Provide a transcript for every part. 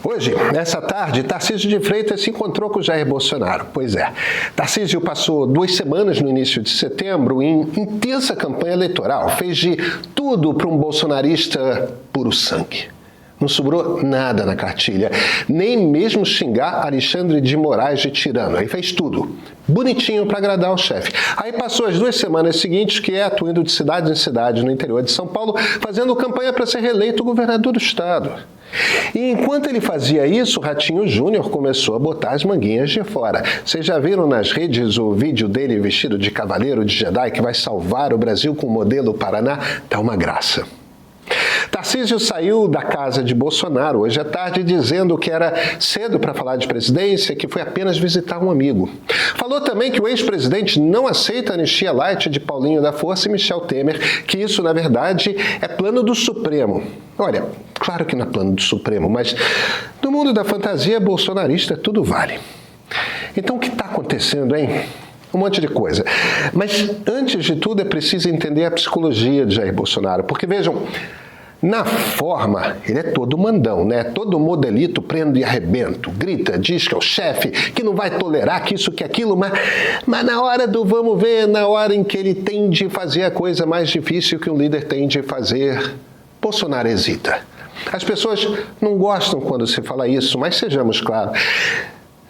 Hoje, nessa tarde, Tarcísio de Freitas se encontrou com Jair Bolsonaro. Pois é, Tarcísio passou 2 semanas no início de setembro em intensa campanha eleitoral. Fez de tudo para um bolsonarista puro sangue. Não sobrou nada na cartilha, nem mesmo xingar Alexandre de Moraes de tirano. Aí fez tudo, bonitinho para agradar o chefe. Aí passou as 2 semanas seguintes quieto, indo de cidade em cidade no interior de São Paulo, fazendo campanha para ser reeleito governador do estado. E enquanto ele fazia isso, o Ratinho Júnior começou a botar as manguinhas de fora. Vocês já viram nas redes o vídeo dele vestido de cavaleiro de Jedi que vai salvar o Brasil com o modelo Paraná? Tá uma graça. Tarcísio saiu da casa de Bolsonaro hoje à tarde dizendo que era cedo para falar de presidência, que foi apenas visitar um amigo. Falou também que o ex-presidente não aceita a anistia light de Paulinho da Força e Michel Temer, que isso, na verdade, é plano do Supremo. Olha, claro que não é plano do Supremo, mas no mundo da fantasia bolsonarista tudo vale. Então o que está acontecendo, hein? Um monte de coisa. Mas, antes de tudo, é preciso entender a psicologia de Jair Bolsonaro. Porque, vejam, na forma, ele é todo mandão, né? Todo modelito, prendo e arrebento. Grita, diz que é o chefe, que não vai tolerar que isso, que aquilo, mas na hora do vamos ver, na hora em que ele tem de fazer a coisa mais difícil que um líder tem de fazer, Bolsonaro hesita. As pessoas não gostam quando se fala isso, mas sejamos claros.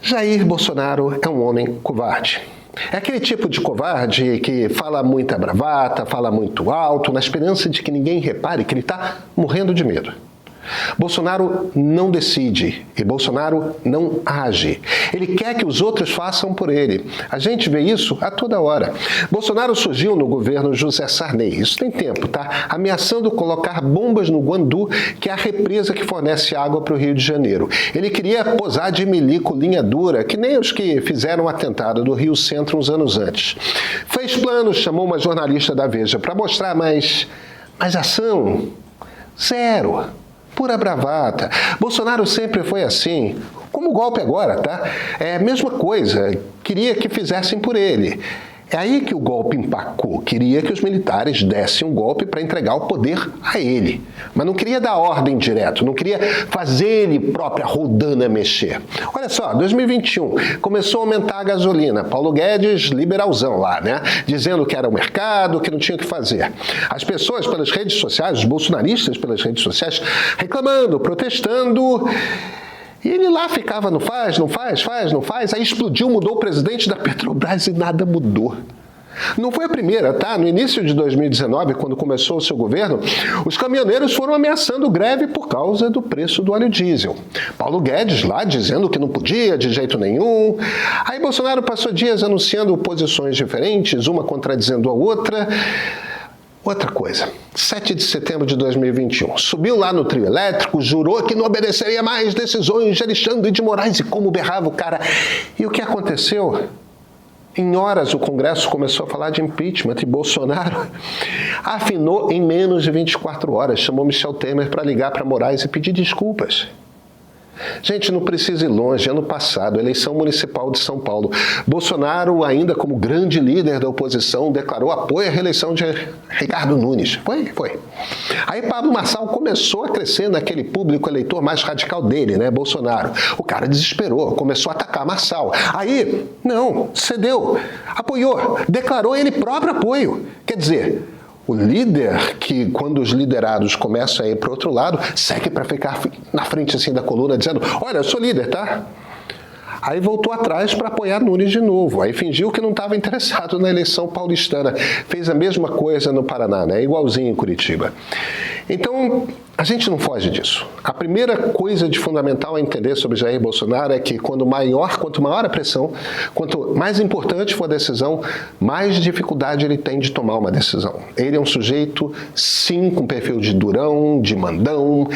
Jair Bolsonaro é um homem covarde. É aquele tipo de covarde que fala muita bravata, fala muito alto, na esperança de que ninguém repare que ele está morrendo de medo. Bolsonaro não decide e Bolsonaro não age. Ele quer que os outros façam por ele. A gente vê isso a toda hora. Bolsonaro surgiu no governo José Sarney, isso tem tempo, tá? Ameaçando colocar bombas no Guandu, que é a represa que fornece água para o Rio de Janeiro. Ele queria posar de milico linha dura, que nem os que fizeram o atentado do Rio Centro uns anos antes. Fez planos, chamou uma jornalista da Veja para mostrar mais ação. Zero. Pura bravata. Bolsonaro sempre foi assim, como o golpe agora, tá? É a mesma coisa, queria que fizessem por ele. É aí que o golpe empacou, queria que os militares dessem um golpe para entregar o poder a ele. Mas não queria dar ordem direto, não queria fazer ele própria rodana mexer. Olha só, 2021, começou a aumentar a gasolina. Paulo Guedes, liberalzão lá, né? Dizendo que era o mercado, que não tinha o que fazer. As pessoas pelas redes sociais, os bolsonaristas pelas redes sociais, reclamando, protestando. E ele lá ficava, não faz, aí explodiu, mudou o presidente da Petrobras e nada mudou. Não foi a primeira, tá? No início de 2019, quando começou o seu governo, os caminhoneiros foram ameaçando greve por causa do preço do óleo diesel. Paulo Guedes lá dizendo que não podia de jeito nenhum. Aí Bolsonaro passou dias anunciando posições diferentes, uma contradizendo a outra. Outra coisa, 7 de setembro de 2021, subiu lá no trio elétrico, jurou que não obedeceria mais decisões de Alexandre de Moraes e como berrava o cara. E o que aconteceu? Em horas o Congresso começou a falar de impeachment e Bolsonaro afinou em menos de 24 horas, chamou Michel Temer para ligar para Moraes e pedir desculpas. Gente, não precisa ir longe. Ano passado, eleição municipal de São Paulo. Bolsonaro, ainda como grande líder da oposição, declarou apoio à reeleição de Ricardo Nunes. Foi. Aí Pablo Marçal começou a crescer naquele público eleitor mais radical dele, né, Bolsonaro. O cara desesperou, começou a atacar Marçal. Aí, não, cedeu, apoiou, declarou ele próprio apoio. Quer dizer, o líder que, quando os liderados começam a ir para o outro lado, segue para ficar na frente assim da coluna, dizendo, olha, eu sou líder, tá? Aí voltou atrás para apoiar Nunes de novo. Aí fingiu que não estava interessado na eleição paulistana. Fez a mesma coisa no Paraná, né? Igualzinho em Curitiba. Então, a gente não foge disso. A primeira coisa de fundamental a entender sobre Jair Bolsonaro é que quanto maior a pressão, quanto mais importante for a decisão, mais dificuldade ele tem de tomar uma decisão. Ele é um sujeito, sim, com perfil de durão, de mandão,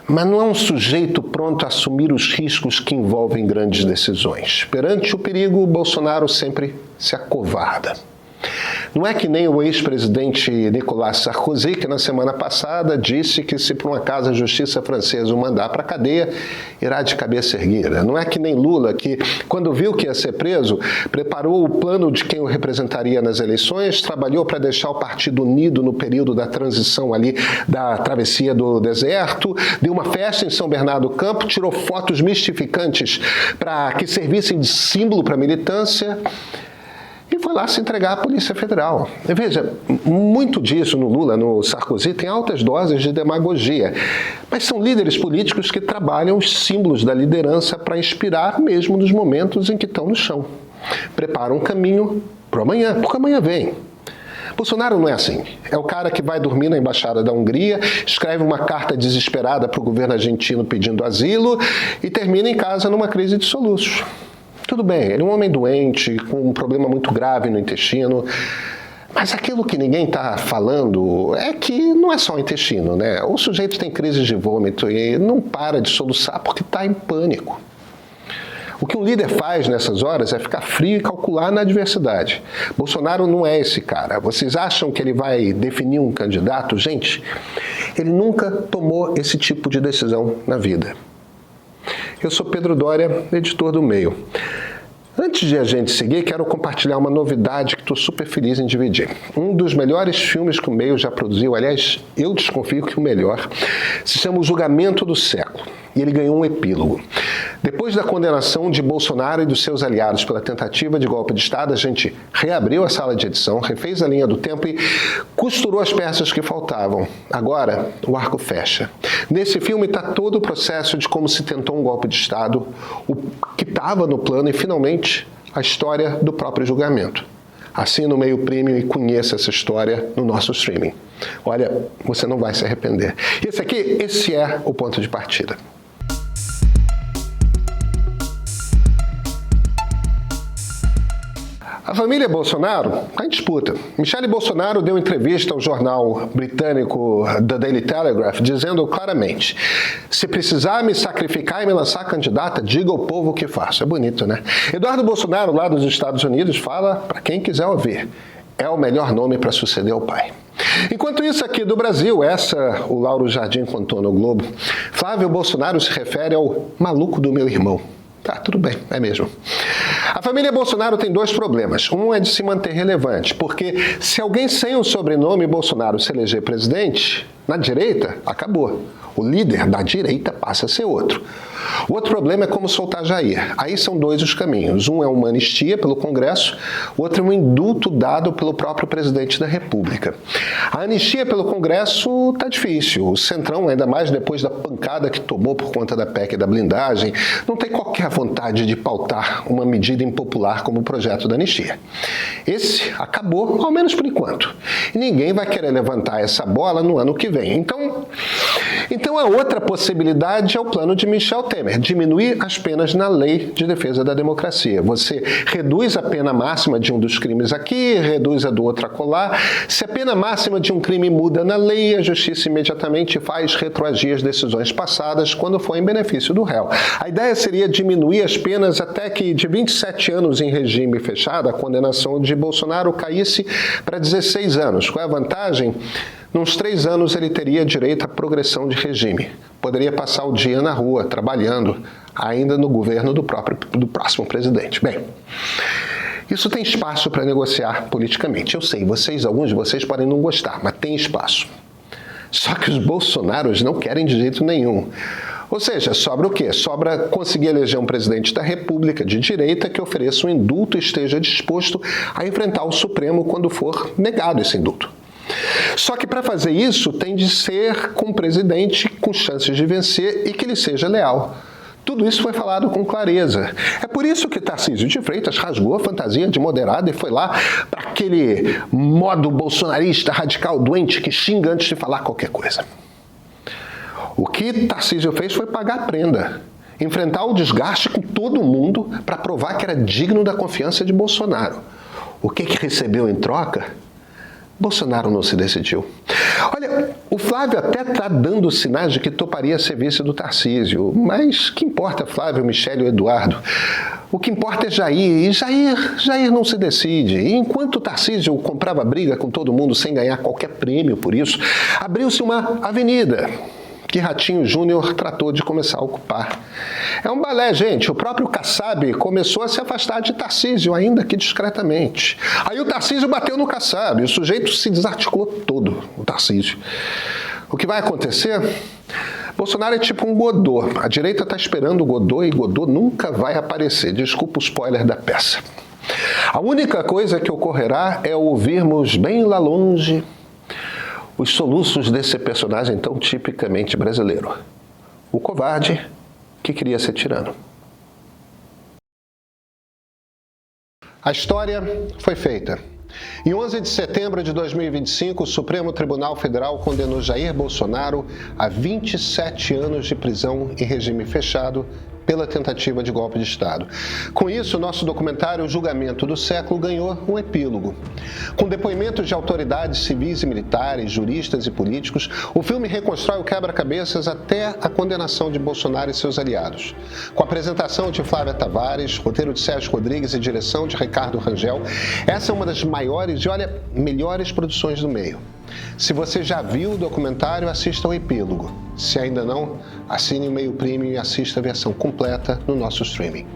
mas não é um sujeito pronto a assumir os riscos que envolvem grandes decisões. Perante o perigo, Bolsonaro sempre se acovarda. Não é que nem o ex-presidente Nicolas Sarkozy, que na semana passada disse que se por um acaso a justiça francesa o mandar para a cadeia, irá de cabeça erguida. Não é que nem Lula, que quando viu que ia ser preso, preparou o plano de quem o representaria nas eleições, trabalhou para deixar o partido unido no período da transição ali da travessia do deserto, deu uma festa em São Bernardo do Campo, tirou fotos mistificantes para que servissem de símbolo para a militância, e foi lá se entregar à Polícia Federal. E veja, muito disso no Lula, no Sarkozy, tem altas doses de demagogia. Mas são líderes políticos que trabalham os símbolos da liderança para inspirar mesmo nos momentos em que estão no chão. Preparam um caminho para amanhã, porque amanhã vem. Bolsonaro não é assim. É o cara que vai dormir na Embaixada da Hungria, escreve uma carta desesperada para o governo argentino pedindo asilo e termina em casa numa crise de soluços. Tudo bem, ele é um homem doente, com um problema muito grave no intestino, mas aquilo que ninguém está falando é que não é só o intestino, né? O sujeito tem crises de vômito e não para de soluçar porque está em pânico. O que um líder faz nessas horas é ficar frio e calcular na adversidade. Bolsonaro não é esse cara. Vocês acham que ele vai definir um candidato? Gente, ele nunca tomou esse tipo de decisão na vida. Eu sou Pedro Doria, editor do Meio. Antes de a gente seguir, quero compartilhar uma novidade que estou super feliz em dividir. Um dos melhores filmes que o Meio já produziu, aliás, eu desconfio que o melhor, se chama O Julgamento do Século. E ele ganhou um epílogo. Depois da condenação de Bolsonaro e dos seus aliados pela tentativa de golpe de Estado, a gente reabriu a sala de edição, refez a linha do tempo e costurou as peças que faltavam. Agora, o arco fecha. Nesse filme está todo o processo de como se tentou um golpe de Estado, o que estava no plano e, finalmente, a história do próprio julgamento. Assina o Meio Premium e conheça essa história no nosso streaming. Olha, você não vai se arrepender. Esse é o ponto de partida. A família Bolsonaro está em disputa. Michele Bolsonaro deu entrevista ao jornal britânico The Daily Telegraph dizendo claramente: se precisar me sacrificar e me lançar candidata, diga ao povo o que faço. É bonito, né? Eduardo Bolsonaro, lá dos Estados Unidos, fala para quem quiser ouvir: é o melhor nome para suceder ao pai. Enquanto isso, aqui do Brasil, o Lauro Jardim contou no Globo, Flávio Bolsonaro se refere ao maluco do meu irmão. Tá, tudo bem, é mesmo. A família Bolsonaro tem dois problemas. Um é de se manter relevante, porque se alguém sem o sobrenome Bolsonaro se eleger presidente, na direita, acabou. O líder da direita passa a ser outro. O outro problema é como soltar Jair. Aí são dois os caminhos. Um é uma anistia pelo Congresso, o outro é um indulto dado pelo próprio presidente da República. A anistia pelo Congresso está difícil. O Centrão, ainda mais depois da pancada que tomou por conta da PEC e da blindagem, não tem qualquer vontade de pautar uma medida impopular como o projeto da anistia. Esse acabou, ao menos por enquanto. E ninguém vai querer levantar essa bola no ano que vem. Então a outra possibilidade é o plano de Michel Temer, diminuir as penas na Lei de Defesa da Democracia. Você reduz a pena máxima de um dos crimes aqui, reduz a do outro acolá. Se a pena máxima de um crime muda na lei, a justiça imediatamente faz retroagir as decisões passadas quando for em benefício do réu. A ideia seria diminuir as penas até que de 27 anos em regime fechado, a condenação de Bolsonaro caísse para 16 anos. Qual é a vantagem? Nos 3 anos ele teria direito à progressão de regime. Poderia passar o dia na rua, trabalhando, ainda no governo do próximo presidente. Bem, isso tem espaço para negociar politicamente. Eu sei, alguns de vocês podem não gostar, mas tem espaço. Só que os bolsonaros não querem de jeito nenhum. Ou seja, sobra o quê? Sobra conseguir eleger um presidente da República de direita que ofereça um indulto e esteja disposto a enfrentar o Supremo quando for negado esse indulto. Só que para fazer isso tem de ser com um presidente com chances de vencer e que ele seja leal. Tudo isso foi falado com clareza. É por isso que Tarcísio de Freitas rasgou a fantasia de moderado e foi lá para aquele modo bolsonarista radical doente que xinga antes de falar qualquer coisa. O que Tarcísio fez foi pagar a prenda. Enfrentar o desgaste com todo mundo para provar que era digno da confiança de Bolsonaro. O que recebeu em troca? Bolsonaro não se decidiu. Olha, o Flávio até está dando sinais de que toparia ser vice do Tarcísio, mas que importa Flávio, Michele ou Eduardo? O que importa é Jair, e Jair não se decide. E enquanto o Tarcísio comprava briga com todo mundo sem ganhar qualquer prêmio por isso, abriu-se uma avenida que Ratinho Júnior tratou de começar a ocupar. É um balé, gente. O próprio Kassab começou a se afastar de Tarcísio, ainda que discretamente. Aí o Tarcísio bateu no Kassab, o sujeito se desarticulou todo, o Tarcísio. O que vai acontecer? Bolsonaro é tipo um Godot. A direita está esperando o Godot e Godot nunca vai aparecer. Desculpa o spoiler da peça. A única coisa que ocorrerá é ouvirmos bem lá longe os soluços desse personagem tão tipicamente brasileiro. O covarde que queria ser tirano. A história foi feita. Em 11 de setembro de 2025, o Supremo Tribunal Federal condenou Jair Bolsonaro a 27 anos de prisão em regime fechado pela tentativa de golpe de Estado. Com isso, nosso documentário O Julgamento do Século ganhou um epílogo. Com depoimentos de autoridades civis e militares, juristas e políticos, o filme reconstrói o quebra-cabeças até a condenação de Bolsonaro e seus aliados. Com a apresentação de Flávia Tavares, roteiro de Sérgio Rodrigues e direção de Ricardo Rangel, essa é uma das maiores e, olha, melhores produções do meio. Se você já viu o documentário, assista ao epílogo. Se ainda não, assine o Meio Premium e assista a versão completa no nosso streaming.